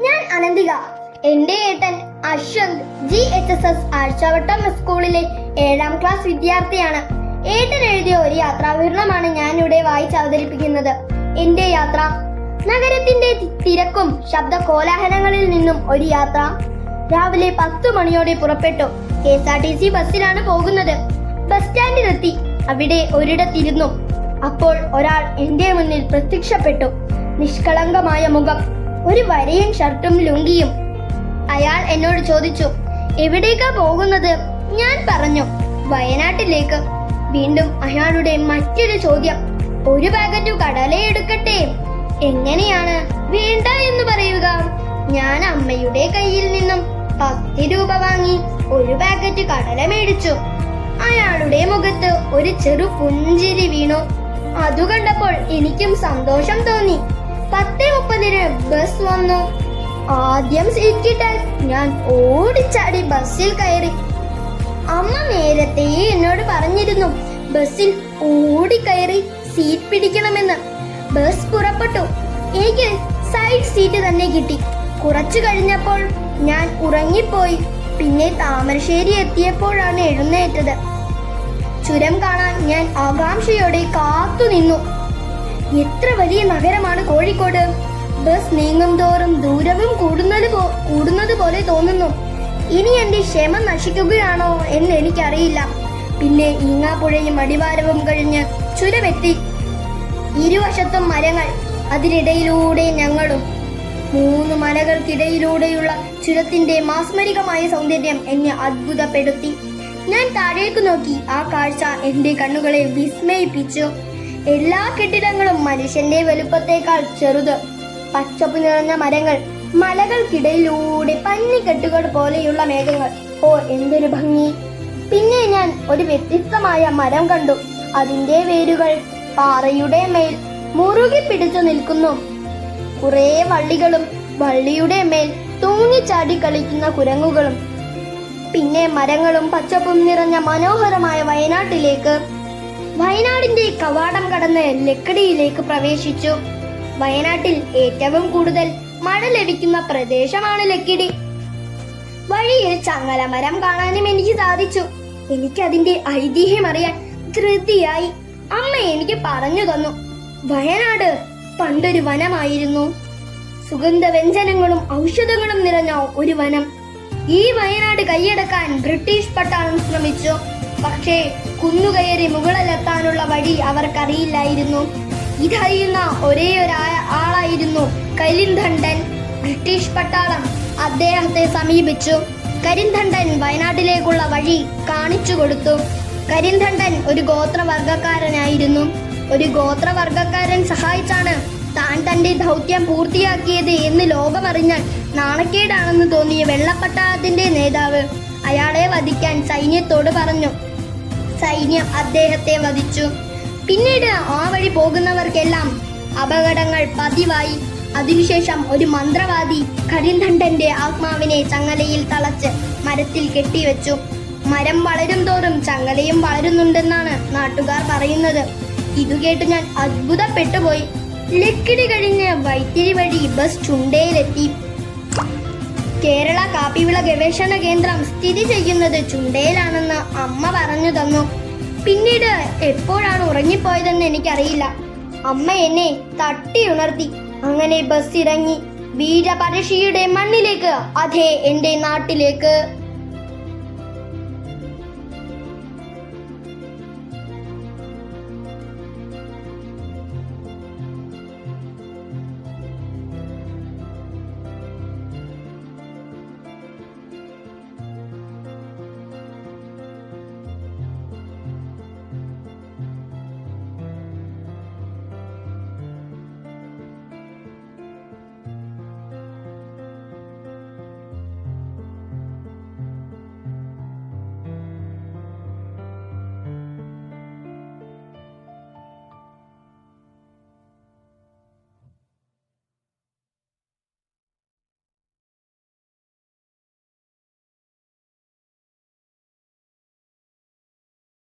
ഞാൻ അനന്തിക. എന്റെ ഏട്ടൻ അശ്വന്ത് GHSS ആഴ്ചവട്ടം സ്കൂളിലെ 7ാം ക്ലാസ് വിദ്യാർത്ഥിയാണ്. ഏട്ടൻ എഴുതിയ ഒരു യാത്രാവിവരണമാണ് ഞാൻ ഇവിടെ വായിച്ച് അവതരിപ്പിക്കുന്നത്. എന്റെ യാത്ര. നഗരത്തിന്റെ തിരക്കും ശബ്ദ കോലാഹലങ്ങളിൽ നിന്നും ഒരു യാത്ര. രാവിലെ 10 മണിയോടെ പുറപ്പെട്ടു. KSRTC ബസ്സിലാണ് പോകുന്നത്. ബസ് സ്റ്റാൻഡിലെത്തി. അവിടെ ഒരിടത്തിരുന്നു. അപ്പോൾ ഒരാൾ എന്റെ മുന്നിൽ പ്രത്യക്ഷപ്പെട്ടു. നിഷ്കളങ്കമായ മുഖം, ഒരു വരയും ഷർട്ടും ലുങ്കിയും. അയാൾ എന്നോട് ചോദിച്ചു, എവിടേക്കാ പോകുന്നത്? ഞാൻ പറഞ്ഞു, വയനാട്ടിലേക്ക്. വീണ്ടും അയാളുടെ മറ്റൊരു ചോദ്യം, ഒരു പാക്കറ്റ് കടല എടുക്കട്ടെ? എങ്ങനെയാണ് വേണ്ട എന്ന് പറയുക? ഞാൻ അമ്മയുടെ കയ്യിൽ നിന്നും 10 രൂപ വാങ്ങി ഒരു പാക്കറ്റ് കടല മേടിച്ചു. അയാളുടെ മുഖത്ത് ഒരു ചെറു പുഞ്ചിരി വീണു. അതു കണ്ടപ്പോൾ എനിക്കും സന്തോഷം തോന്നി. 10:30 ബസ് വന്നു. ആദ്യം സീറ്റ് കിട്ടാൻ ഞാൻ ഓടിച്ചാടി ബസ്സിൽ കയറി. അമ്മ നേരത്തെ എന്നോട് പറഞ്ഞിരുന്നു ബസ്സിൽ ഓടിക്കയറി സീറ്റ് പിടിക്കണമെന്ന്. ബസ് പുറപ്പെട്ടു. എനിക്ക് സൈഡ് സീറ്റ് തന്നെ കിട്ടി. കുറച്ചു കഴിഞ്ഞപ്പോൾ ഞാൻ ഉറങ്ങിപ്പോയി. പിന്നെ താമരശ്ശേരി എത്തിയപ്പോഴാണ് എഴുന്നേറ്റത്. ചുരം കാണാൻ ഞാൻ ആകാംക്ഷയോടെ കാത്തു നിന്നു. എത്ര വലിയ നഗരമാണ് കോഴിക്കോട്! ബസ് നീങ്ങും തോറും ദൂരവും കൂടുന്നത് പോലെ തോന്നുന്നു. ഇനി എന്റെ ക്ഷമ നശിക്കുകയാണോ എന്ന് എനിക്കറിയില്ല. പിന്നെ ഈങ്ങാപ്പുഴയും അടിവാരവും കഴിഞ്ഞ് ചുരമെത്തി. ഇരുവശത്തും മരങ്ങൾ, അതിനിടയിലൂടെ ഞങ്ങളും. 3 മലകൾക്കിടയിലൂടെയുള്ള ചുരത്തിന്റെ മാസ്മരികമായ സൗന്ദര്യം എന്നെ അത്ഭുതപ്പെടുത്തി. ഞാൻ താഴേക്ക് നോക്കി. ആ കാഴ്ച എന്റെ കണ്ണുകളെ വിസ്മയിപ്പിച്ചു. എല്ലാ കെട്ടിടങ്ങളും മനുഷ്യന്റെ വലുപ്പത്തേക്കാൾ ചെറുത്. പച്ചപ്പ് നിറഞ്ഞ മരങ്ങൾ, മലകൾക്കിടയിലൂടെ പന്നിക്കെട്ടുകൾ പോലെയുള്ള മേഘങ്ങൾ. ഓ, എന്തൊരു ഭംഗി! പിന്നെ ഞാൻ ഒരു വ്യത്യസ്തമായ മരം കണ്ടു. അതിന്റെ വേരുകൾ പാറയുടെ മേൽ മുറുകി പിടിച്ചു നിൽക്കുന്നു. കുറെ വള്ളികളും വള്ളിയുടെ മേൽ തൂങ്ങിച്ചാടി കളിക്കുന്ന കുരങ്ങുകളും. പിന്നെ മരങ്ങളും പച്ചപ്പും നിറഞ്ഞ മനോഹരമായ വയനാട്ടിലേക്ക്. വയനാടിന്റെ കവാടം കടന്ന് ലക്കിടിയിലേക്ക് പ്രവേശിച്ചു. വയനാട്ടിൽ ഏറ്റവും കൂടുതൽ മഴ ലഭിക്കുന്ന പ്രദേശമാണ് ലക്കിടി. വഴിയിൽ ചങ്ങലമരം കാണാനും എനിക്ക് സാധിച്ചു. എനിക്കതിന്റെ ഐതിഹ്യം അറിയാൻ ധൃതിയായി. അമ്മ എനിക്ക് പറഞ്ഞു തന്നു, വയനാട് പണ്ടൊരു വനമായിരുന്നു. സുഗന്ധവ്യഞ്ജനങ്ങളും ഔഷധങ്ങളും നിറഞ്ഞ ഒരു വനം. ഈ വയനാട് കൈയടക്കാൻ ബ്രിട്ടീഷ് പട്ടാളം ശ്രമിച്ചു. പക്ഷേ കുന്നുകയറി മുകളിലെത്താനുള്ള വഴി അവർക്കറിയില്ലായിരുന്നു. ഇതറിയുന്ന ഒരേ ആളായിരുന്നു കരിന്തണ്ടൻ. ബ്രിട്ടീഷ് പട്ടാളം അദ്ദേഹത്തെ സമീപിച്ചു. കരിന്തണ്ടൻ വയനാട്ടിലേക്കുള്ള വഴി കാണിച്ചു കൊടുത്തു. കരിന്തണ്ടൻ ഒരു ഗോത്രവർഗക്കാരനായിരുന്നു. ഒരു ഗോത്രവർഗക്കാരൻ സഹായിച്ചാണ് താൻ തന്റെ ദൗത്യം പൂർത്തിയാക്കിയത് എന്ന് ലോകമറിഞ്ഞാൽ നാണക്കേടാണെന്ന് തോന്നിയ വെള്ളപ്പട്ടാളത്തിന്റെ നേതാവ് അയാളെ വധിക്കാൻ സൈന്യത്തോട് പറഞ്ഞു. സൈന്യം അദ്ദേഹത്തെ വധിച്ചു. പിന്നീട് ആ വഴി പോകുന്നവർക്കെല്ലാം അപകടങ്ങൾ പതിവായി. അതിനുശേഷം ഒരു മന്ത്രവാദി കരിന്തണ്ടന്റെ ആത്മാവിനെ ചങ്ങലയിൽ തളച്ച് മരത്തിൽ കെട്ടിവെച്ചു. മരം വളരും തോറും ചങ്ങലയും വളരുന്നുണ്ടെന്നാണ് നാട്ടുകാർ പറയുന്നത്. ഇതുകേട്ട് ഞാൻ അത്ഭുതപ്പെട്ടുപോയി. ലക്കിടി കഴിഞ്ഞ് വൈത്തിരി വഴി ബസ് ചുണ്ടയിലെത്തി. കേരള കാപ്പിവിള ഗവേഷണ കേന്ദ്രം സ്ഥിതി ചെയ്യുന്നത് ചുണ്ടയിലാണെന്ന് അമ്മ പറഞ്ഞു തന്നു. പിന്നീട് എപ്പോഴാണ് ഉറങ്ങിപ്പോയതെന്ന് എനിക്കറിയില്ല. അമ്മ എന്നെ തട്ടി ഉണർത്തി. അങ്ങനെ ബസ് ഇറങ്ങി വീരപരശിയുടെ മണ്ണിലേക്ക്, അതെ, എന്റെ നാട്ടിലേക്ക്.